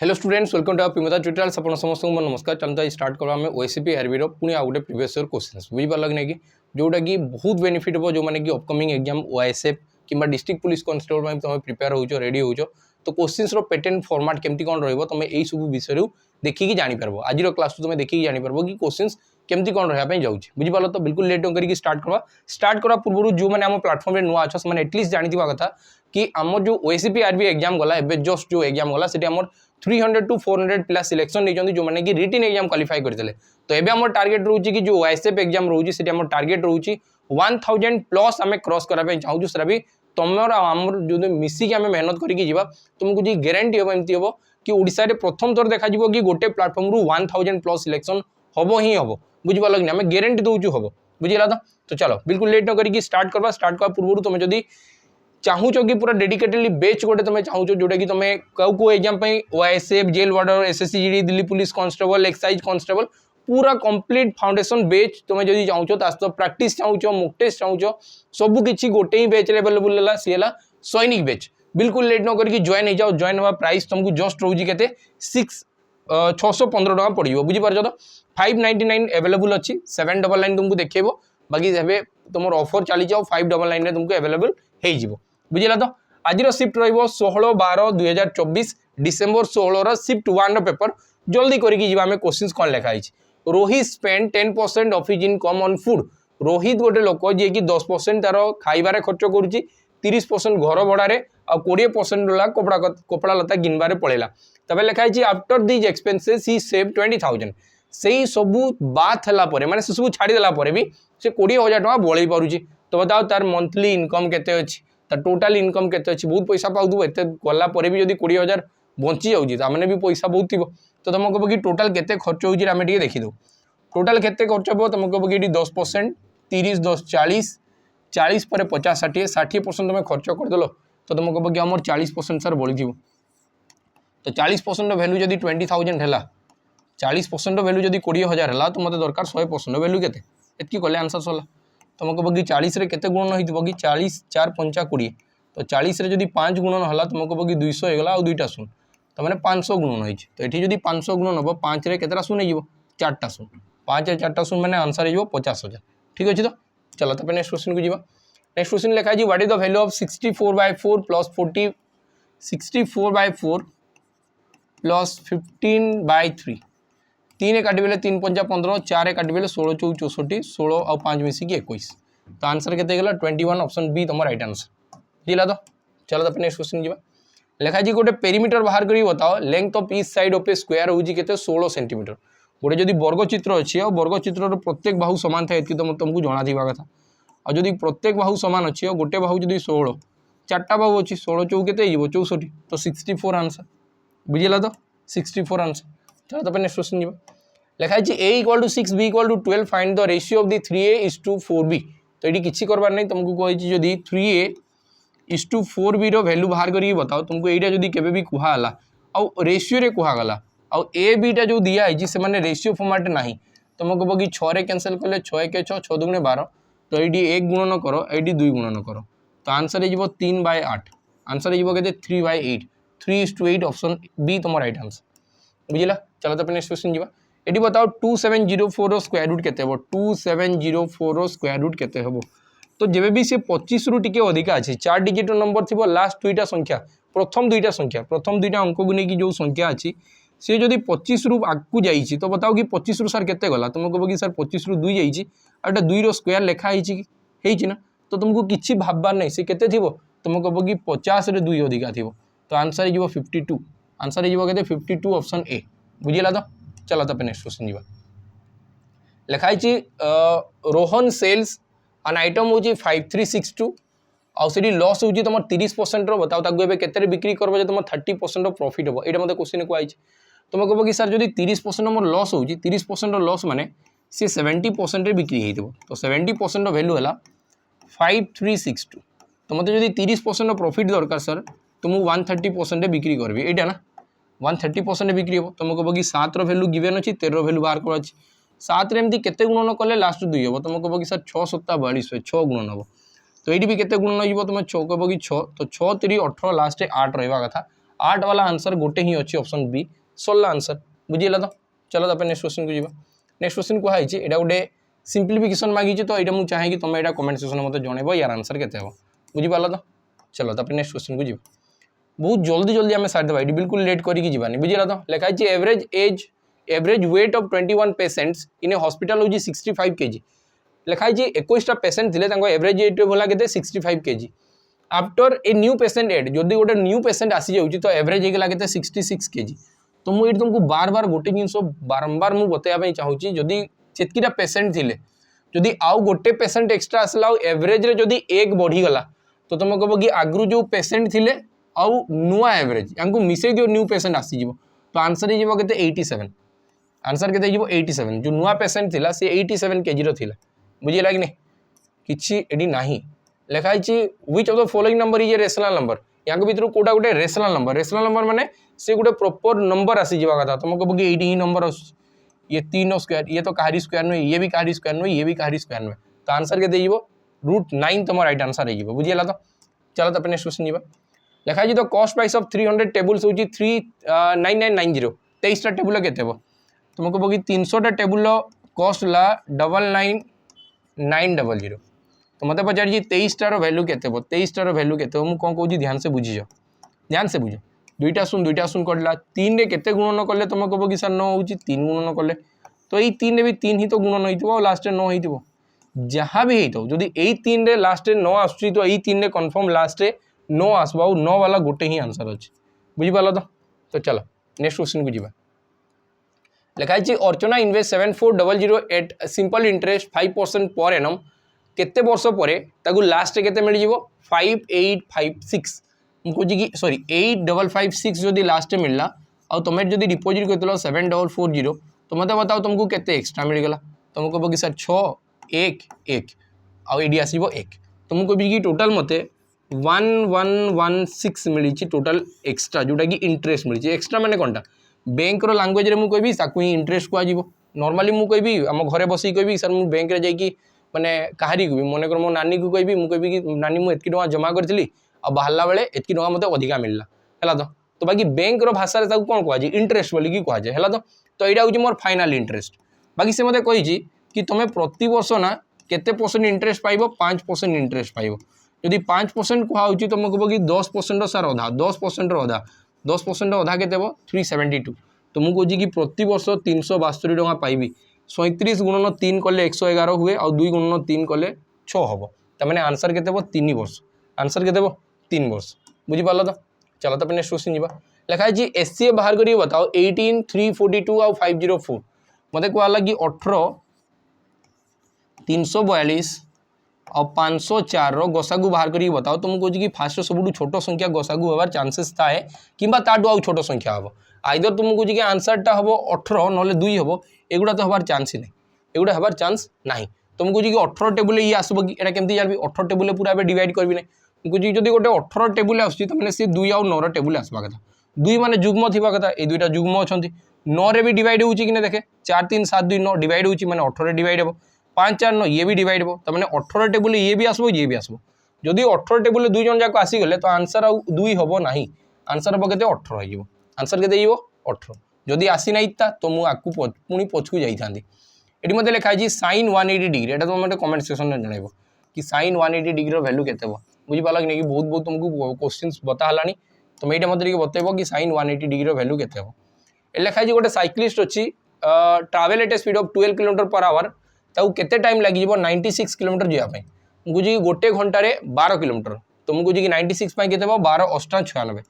Hello students, welcome to our पिमता tutorials. अपन समस्त को नमस्कार। चलता स्टार्ट करवा में ओएससीपी आरबी रो पुणी आउ गोटे प्रीवियस ईयर क्वेश्चंस बुझी पार कि नहीं जोटा कि बहुत बेनिफिट हो जो माने कि अपकमिंग एग्जाम ओएसएफ किंबा डिस्ट्रिक्ट पुलिस कांस्टेबल में तुम प्रिपेयर हो रेडी हो तो क्वेश्चंस रो पैटर्न फॉर्मेट केमती कौन रहिबो तुम एई सब विषय देखिकी जानि परबो। आज रो क्लास तुम देखिकी जानि परबो कि क्वेश्चंस केमती कौन रहा पे जाउछि बुझी पालो। तो बिल्कुल लेट करके स्टार्ट करवा पूर्व जो मैंने आम प्लाटफॉर्म रे नुआ अच्छा से एटलिस्ट जानिथिबा कथा कि आम जो ओएससीपी आरबी एग्जाम गला एबे जस्ट जो एग्जाम गला सेठी हमर 300 टू 400 पिला सिलेक्शन नहीं जो मैंने कि रिटन एग्जाम क्वालिफाई करते। तो एबे हमर टारगेट रोची कि जो ओएसएफ एग्जाम रोची सेठी हमर टारगेट रोची 1000 प्लस आमे क्रॉस करा पे चाहू सेटा भी तुमर आमर जो मिसिक आमे मेहनत करके जीवा तुमको जी गारंटी हो एमती हो कि ओडिसा रे प्रथम थर देखा जिवो कि गोटे प्लेटफॉर्म रु 1000 प्लस सिलेक्शन हबो ही हबो बुझि पालो कि आमे गारंटी दोजु हबो बुझिला। तो चलो बिल्कुल लेट न करके स्टार्ट करवा पूर्व तुम जदी चाहूच कि पूरा डेडिकेटेडली बेच गोटे तुम चाहूच जोटा कि तुम कौ exam OSF jail warder SSC GD Delhi police constable excise constable पूरा कंप्लीट फाउंडेशन बेच तुम जब चाहूच तो प्रैक्टिस चाहूच मॉक टेस्ट चाहूच सबू किसी गोटे ही बेच अवेलेबल है सी है सैनिक बेच। बिल्कुल लेट न करके जॉइन हो जाओ। जॉइन हवा प्राइस तुमको जस्ट रोचे के 615 टका पड़ो बुझीपार। तो 599 अवेलेबल अच्छी 799 तुमको देखेबो बाकी तुम ऑफर चली जाओ 599 तुमको अवेलेबल हो बुझिला। तो आज शिफ्ट रही 16/12/2024 डिसेम्बर 16 शिफ्ट 1 पेपर जल्दी करके क्वेश्चन कौन लिखाई। Rohit spend 10% of his income on food. Rohit गोटे लोक जी कि 10% तार खाइबारे खर्च करुच्ची 30% घर भड़ारे आ 20% कपड़ा लता गिनबारे पड़ेगा। तब लिखाई after these expenses he save 20,000 से सबू बात है माने से सब छाड़देला भी से 20,000 टका बड़े पारुची। तो बताओ तार मंथली इनकम केते अच्छी तार टोटाल इनकम केते अच्छी बहुत पैसा पाउथबो एते गला परे भी जदी 20,000 बंची जाउची तामने भी पैसा बहुत थिबो। तो तुम कहो कि टोटाल केते खर्च होउची आमे टिके देखि दो टोटाल केते खर्च हो तुम कहो कि 10% 30 10 40 40 पर 50 60 60% तुम खर्च करदेलो तो तुम कहो कि हमर 40% सर बड़ी थी। तो 40% वैल्यू जदी 20,000 है 40% वैल्यू जदी 20,000 है तो मत दरकार 100% वैल्यू केते एतकी कले आंसर सरला। तुमको कहो कि 40 रे केते गुणन होइतबो कि 40 4 5 20 तो 40 रे जदी 5 गुणन हला तुमको कहो कि 200 हेगला आ दुईटा शून्य तो माने 500 गुणन होइछ। तो एठी जदी 500 गुणन हबो 5 रे केतेटा शून्य हेजिवो 4टा शून्य 5 रे 4टा शून्य माने आंसर हेजिवो 50,000। ठीक अछि। तो चलो तब नेक्स्ट क्वेश्चन को जीवा। नेक्स्ट क्वेश्चन लिखा है what is the value of 64/4 plus 40 64/4 plus 15/3 3 काटिबेले 3 5 15 4 काटिबेले 16 4 64 16 और 5 मिसिकी 21 तो आंसर केते गेला 21 ऑप्शन बी तुम राइट आंसर दिला। तो चलो तो नेक्स्ट क्वेश्चन जीवा। लिखा जी गोटे पेरीमीटर बाहर करी बताओ length of each side of A square होउची केते 16 सेंटीमीटर। गोटे जदी वर्ग चित्र अछि और वर्ग चित्र प्रत्येक बाहु समान थाए एति तुमको जणा दिबा कथा और जदी प्रत्येक बाहु समान अछि और गोटे बाहु जदी 16 चारटा बाहु अछि 16 चौ केते हिजो 64 तो 64 आंसर बुझिला। तो 64 आंसर। चलो तो नेक्स्ट क्वेश्चन जीवा। लिखा है a = 6 b = 12 find the ratio of the 3a:4b। तो ये किसी करबार नहीं तुमको कही जदि 3a:4b रो वैल्यू बाहर करके बताओ तुमको यहाँ जदि केबे भी कुहाला आउ रेशियो रे कुहागला आउ ए बीटा जो दिया है से माने रेशियो फॉर्मेट नहीं तुमको कहो कि 6 रे कैंसिल कले 6 1 6 6 2 12 तो ये 1 गुणन करो ये 2 गुणन करो तो आंसर हो 3/8 आंसर हो कहते 3/8 3:8 ऑप्शन बी तुम राइट आंसर बुझिला। चलो तो नेक्स्ट क्वेश्चन जीवा। एटी बताओ 2704 रो स्क्वायर रूट केते हबो 2704 रो स्क्वायर रूट केते हबो। तो जेबे भी से 25 रु टिके अधिका अछि 4 डिजिट नंबर थिबो लास्ट दुईटा संख्या प्रथम दुईटा अंक को नेकी जो संख्या अछि से जदि 25 रु आगु जाइछि तो बताओ कि 25 रु सर केते गला तुमको कहबो कि सर 25 रु 2 जाइछि आ एटा 2 रो स्क्वायर लेखा हेछि ना तो तुमको किछि भाबबार नै से केते थिबो तुमको कहबो कि 50 रे 2 अधिका थिबो तो आंसर हिजो 52 आंसर हिजो केते 52 ऑप्शन ए बुझिला। तो चलो तो नेक्स्ट क्वेश्चन जीवा। लिखाई रोहन सेल्स an item होची 5362 आउ सेडी लॉस होची तुम 30% रो बताओ ताको एबे केते रे बिक्री करबो जे तुम 30% रो प्रॉफिट हो एटा मते क्वेश्चन को आइछ तुम कहबो कि सर जदी 30% मोर लॉस होची 30% रो लॉस माने से 70% रे बिक्री हेइतबो तो 70% रो वैल्यू हला 5362 तो मते जदी 30% रो प्रॉफिट दरकार सर तुम 130% रे बिक्री करबी एटा ना 130% बिक्री हो तुम कहो कि 7 रो वैल्यू गिवन अच्छी 13 रो वैल्यू बाहर कर अच्छी 7 रे एमती केते गुणन कले लास्ट 2 हो तुम कहो कि सर 6 7 42 6 गुणन हो तो ये भी केते गुणन हो तुम 6 कहो कि 6 तो 6 3 18 लास्ट 8 रहबा कथा 8 वाला आंसर गोटे ही अच्छी ऑप्शन बी सरला आंसर बुझीला तो चलो तापर नेक्स्ट क्वेश्चन को जीवा नेक्स्ट क्वेश्चन को हाइची एटा गोटे सिंप्लिफिकेशन मागी तो एटा मु चाहे कि तुम एटा कमेंट सेक्शन में मते जणेबो यार आंसर केते हो बुझी पाला तो चलो तापर नेक्स्ट क्वेश्चन को जीवा बहुत जल्दी जल्दी आम सारी देवा बिल्कुल लेट करके जीवानी बुझीला तो लिखाई average weight of 21 patients in a hospital हूँ 65 kg लिखाई 21टा पेशेंट थे एवरेज वेट होला के 65 kg after a new patient add जदि गोटे न्यू पेशेंट आसी जाऊँगी तो एवरेज होगा के 66 kg तो मुझे तुमको बार बार गोटे जिन बारंबार मुझे बताया चाहूँगी जदि जितकीटा पेशेंट थे जदि आउ गोटे पेशेंट एक्सट्रा आसला एवरेज जदि एक बढ़ीगला तो तुम कह कि आगु जो पेशेंट थे आउ नुआ एवरेज या मिसई दियो न्यू पेशेंट आसीज तो आंसर हो 87 आंसर के 87 जो नुआ पेशेंट थिला से 87 kg थिला बुझीला कि नहीं कि नहीं लिखाई which of the following number is a rational number या भर कोटा गोटे रेशनल नंबर माने से गोटे प्रॉपर नंबर आसी जावा कथा तुम कह कि ये नंबर ये 3 स्क्वायर ये तो कहारी स्क्वायर नुहे ये भी कहारी स्क्वायर नुहे ये भी कहारी स्क्वायर नुहे तो आंसर के √9 तुम राइट आंसर हो बुझीला तो चलो तो नेक्स्ट क्वेश्चन जीवा लिखाई तो कॉस्ट प्राइस ऑफ 300 टेबुल्स हूँ 39990 23टा टेबुल के तुम कह कि 300टा टेबुल कॉस्ट ला 99900 तो मत पचार 23टार वैल्यू के 23टार वैल्यू के मुझे कौन कहूँ ध्यान से बुझीज ध्यान से बुझ दुईटा शून कटला 3 रे केते गुणन कले तुम कह कि सर 9 हूँ 3 गुणन कले तो ये 3 रे भी 3 ही तो गुणन हो लास्ट 9 हो जहाँ भी हो जदि यही 3 रे लास्ट 9 आसुची तो यही 3 रे कन्फर्म लास्ट 9 आसब आ 9 वाला गोटे ही आंसर अच्छे बुझीपाल तो चलो नेक्स्ट क्वेश्चन को जीवा लिखाई Archana invest 7400 at simple interest 5% पर एनम केते वर्ष पर ताकू लास्ट केते मिल जिवो 5856 कहूँ कि सॉरी 8556 जदि लास्ट मिलला आ तुम जदि डिपोजिट करते 7440 तो मत बताओ तुमको केते एक्स्ट्रा मिलगला तुम कह कि सर 6 1 1 आईडी आसो 1 तुम कह कि टोटाल मते 1116 मिली टोटाल एक्स्ट्रा जोटा कि इंटरेस्ट मिली एक्स्ट्रा माने कौनटा बैंक लांगुएज रे मुझे कहबी इंटरेस्ट कह नॉर्मली मुझे कहबी आम घरे बस कहबी सर मुझे बैंक जाकि माने कहारी को भी मन कर मो नानी को कहबी मुझे कहबी कि नानी मुझे एतकी टଙ୍କା जमा करी आ बाहर बेले एतकी टଙ୍କା मत अधिका मिलला है तो बाकी बैंक भाषा कौन कहुए इंटरेस्ट बोलिकी कहुए है तो यहाँ हूँ मोर फाइनाल इंटरेस्ट बाकी से मत कही कि तुम प्रति वर्ष ना केते % इंटरेस्ट पाइब 5% इंटरेस्ट पाइब जदि 5% कहुँ तुम कह कि 10% सर अधा 10% अधा 10% अधा के 372 तो मुझे कहूँ कि प्रति वर्ष 372 टଙ୍କା पाइबी 37 गुणन 3 कले 111 हुए और 2 गुणन 3 कले 6 हम तमें आंसर के 3 वर्ष आंसर के 3 वर्ष बुझीपाल तो चलो तो नेक्स्ट क्वेश्चन जीवा लिखाई एससीए बाहर करिए बताओ 18 342 और 504 मत कहला कि 18 342 और 504 गसागु बाहर करिए बताओ तो मुझे कहूँ कि फास्ट सब छोट संख्या गसागु होवार चांसेस थाए कि आउ छोट संख्या हम आइदर तुमको कहूँ कि आंसरटा हम 18 ना 2 हम एगुड़ा तो हबार चांस ही नहीं एगुड़ा हबार चांस नहीं तुमको कहूँ कि 18 टेबुल ये आसब कि एटा केमती जानबी 18 टेबुल पूरा डिवाइड करबी नहीं मुझे जब गोटे 18 टेबुल आसने सी 2 और 9 टेबुल आसवा कथा 2 माने जुग्म थी कथा ये 2टा जुग्म अच्छा 9 रे भी डिवाइड हो देखे 4 3 7 2 9 डिवाइड हो माने 18 डिवाइड हो 5 4 9 ये भी डिवाइड हो तो मैंने 18 टेबुल ये भी आसब ये भी आसब जदि 18 टेबुल 2 जन जाक आसीगले तो आंसर आउ 2 हम ना आंसर हम के 18 हो आंसर के 18 जदि आसी ना तो मुझे पुणी पछकू जाइए ये मतलब लिखाई साइन 180 डिग्री एटा तुम मतलब कमेंट सेक्शन में जनइब कि साइन 180 डिग्री वैल्यू के बुझीपाल कि नहीं बहुत बहुत तुमको क्वेश्चन बताला तुम ये मतलब बतब कि साइन 180 डिग्री वैल्यू के लिखाई गोटे साइक्लिस्ट अच्छी travel at a speed of 12 km/h ताऊ केते टाइम लगे 96 किलोमीटर जावाई मुझे गोटे घंटे 12 किलोमीटर तो मुझे कि 96 के 12 8 96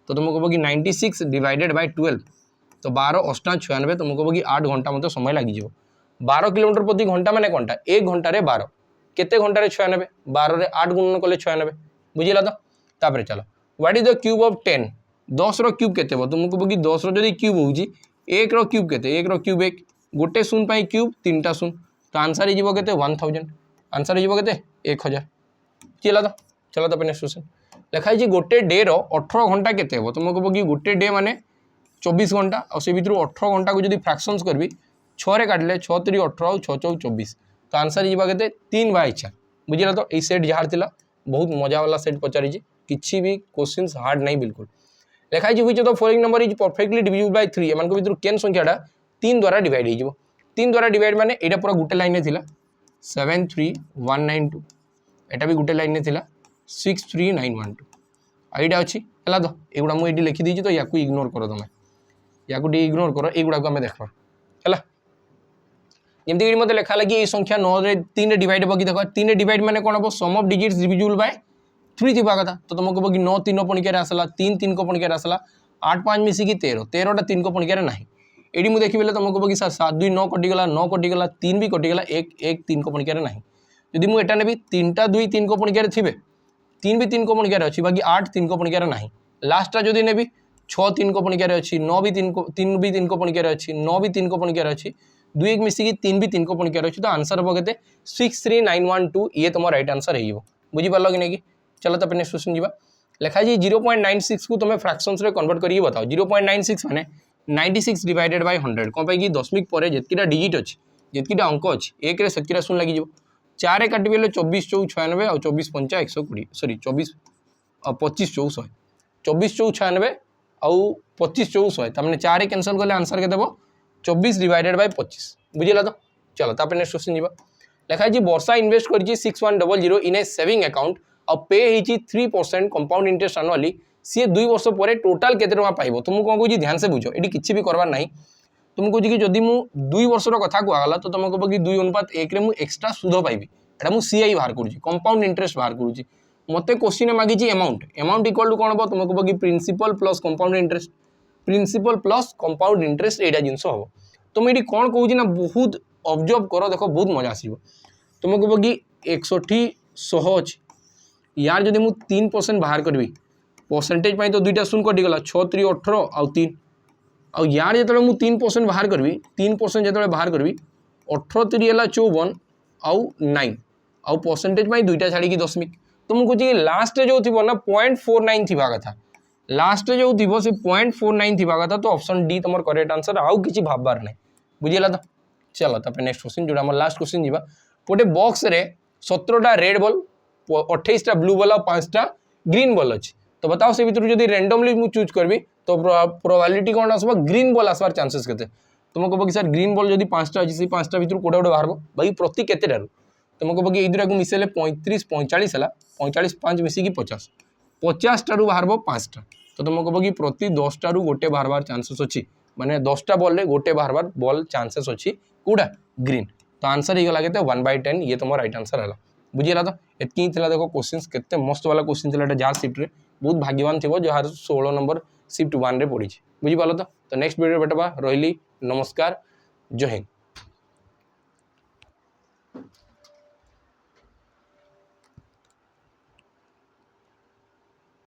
तो तुम कह कि 96 डिवाइडेड बाय 12 तो 12 8 96 तुम कह कि 8 घंटा मतलब समय लगे 12 किलोमीटर प्रति घंटा माने कौनटा 1 घंटे 12 केते घंटे 96 12 रे 8 गुणन कले 96 बुझीला तो तापर चलो what is the cube of 10 10 रो क्यूब केते तुम कह कि 10 रो जदि क्यूब होउची 1 रो क्यूब केते 1 रो क्यूब 1 गोटे शून पाई क्यूब 3टा शून तो आंसर हो केते 1000 आंसर हो केते 1000 चला तो चलो तो नेक्स्ट क्वेश्चन लिखाई गोटे डे रो 18 घंटा केते तुम कह कि गोटे डे माने 24 घंटा और से भर 18 घंटा को जब फ्रैक्शंस करबी 6 रे काटले 6 3 18 और 6 4 24 तो आंसर हो के 3/4 बुझीला तो यही सेट जार था बहुत मजा वाला सेट पचारी किसी भी क्वेश्चन हार्ड नहीं बिल्कुल लिखाई which of the following number is perfectly divisible by 3 एमान को भितर केन संख्याटा 3 द्वारा डिवाइड हो जिवो 3 द्वारा डिवाइड माने एटा पूरा गुटे लाइन में थिला 73192 एटा भी गुटे लाइन में थिला 63912 आईटा अछि हला तो एगुडा मु एडी लिखि दीची तो याकू इग्नोर करो तमे याकू डी इग्नोर करो एगुडा को हमें देखबा हला जेमति कि मते लेखा लगी ए संख्या 9 रे 3 रे डिवाइड हो कि देखो 3 रे डिवाइड माने कोन हो सम ऑफ डिजिट्स डिविजिबल बाय 3 थिबा कथा तो तुमको बगी 9 3 पणिका आसला 3 3 को पणिका आसला 8 5 मिसी की 13 13 टा 3 को पणिका नाही एडी मु देखि बेले तुमको बगी 7 2 9 कटि गला 3 भी कटि गला 1 1 3 को पणिका नाही यदि मु एटा नेबी 3 टा 2 3 को पणिका थिबे 3 भी 3 को पणिका अछि बाकी 8 3 को पणिका नाही लास्ट टा जदि नेबी 6 3 को पणिका अछि 9 भी 3 को पणिका अछि 9 भी 3 को पणिका अछि 2 1 मिसी की 3 भी 3 को पणिका अछि तो आंसर हो केते 63912 ये तुम राइट आंसर हेइबो बुझि पालो कि नै कि चलो तो नेक्स्ट क्वेश्चन जीवा लिखा जी 0.96 को तुम फ्रैक्शंस रे कन्वर्ट करिए बताओ 0.96 माने 96 डिवाइडेड बाय 100 कोन पे कि दशमिक परे जेतकीटा डिजिट अछि जेतकीटा अंक अछि 1 रे सेतकीटा सुन लागि जो 4 रे काटि बेले 24 4 96 और 24 5 120 सॉरी 24 25 4 100 24 4 96 और 25 4 100 त माने 4 रे कैंसिल करले आंसर के देबो 24 डिवाइडेड बाय 25 बुझिला तो चलो तापर नेक्स्ट क्वेश्चन जीवा लिखा जी वर्षा इन्वेस्ट करजी 6100 इन ए सेविंग अकाउंट और पे होती 3% कंपाउंड इंटरेस्ट एनुअली सी 2 वर्ष पर टोटाल केते टका पाइबो तुमको कौन कहूँ ध्यान से बुझो ये किसी भी करवार ना तुमको कहूँ कि जदि मु 2 वर्षर कथा कहला तो तुमको कहूँ कि 2:1 मु एक्स्ट्रा सुध पाइबी एटा मु सीआई बाहर करूची कंपाउंड इंटरेस्ट बाहर करूची मते क्वेश्चन मागिची अमाउंट इक्वल टू कोन हो तुमको कहूँ कि principal plus compound interest principal plus compound interest एटा जिंस हम तुम ये कौन कहूँ ना बहुत ऑब्जर्व कर देखो बहुत मजा आसो तुमको कहूँ कि 61 100 अच्छी यार जदि मु 3% बाहर करी परसेंटेज तो दुईटा शून्य कटिगला 6 3 18 आउ 3 आउ यार जो मु 3% बाहर करी 3% जो बाहर करी 18 3 है 54 आउ 9 आउ परसेंटेज दुईटा छाड़ी दशमिक तो मुझे कहे लास्ट जो थी ना 0.49 थी कथा लास्ट जो थी से 0.49 थी कथा तो ऑप्शन डी तुम करेक्ट आंसर आउ किसी भाबार नहीं बुझीला तो चलो तब नेक्स्ट क्वेश्चन जो लास्ट क्वेश्चन जीवा गोटे बॉक्स रे 17टा रेड बॉल 28टा ब्लू बॉल और 5टा ग्रीन बॉल अच्छी तो बताओ से भर जब रेंडमली मुझे चूज करी तो प्रोबेबिलिटी कौन आसो ग्रीन बॉल आसवार चांसेस के तुमको कह कि सर ग्रीन बॉल जब 5टा अच्छी से 5टा भर कौटे गोटे बाहर भाई प्रति केतेटारू तुमको कह कि दुटा को मिसेले 35 45 है 45 5 मिसिकी 50 50 टारू बाहर 5टा तो तुमको कह कि प्रति 10 टारू गोटे बाहर चांसेस अच्छी माने 10टा बॉल रे गोटे बाहर बॉल चांसेस अच्छी कौटा ग्रीन तो आंसर ही गला के 1/10 ये तुम राइट आंसर है बुझीला तो एतकी देखो क्वेश्चन केते मस्त वाला क्वेश्चन थी जार शिफ्ट रे बहुत भाग्यवान थी जार 16 नंबर शिफ्ट 1 रे पड़ी बुझी पाल तो नेक्स्ट वीडियो बेटबा रही नमस्कार जय हिंद।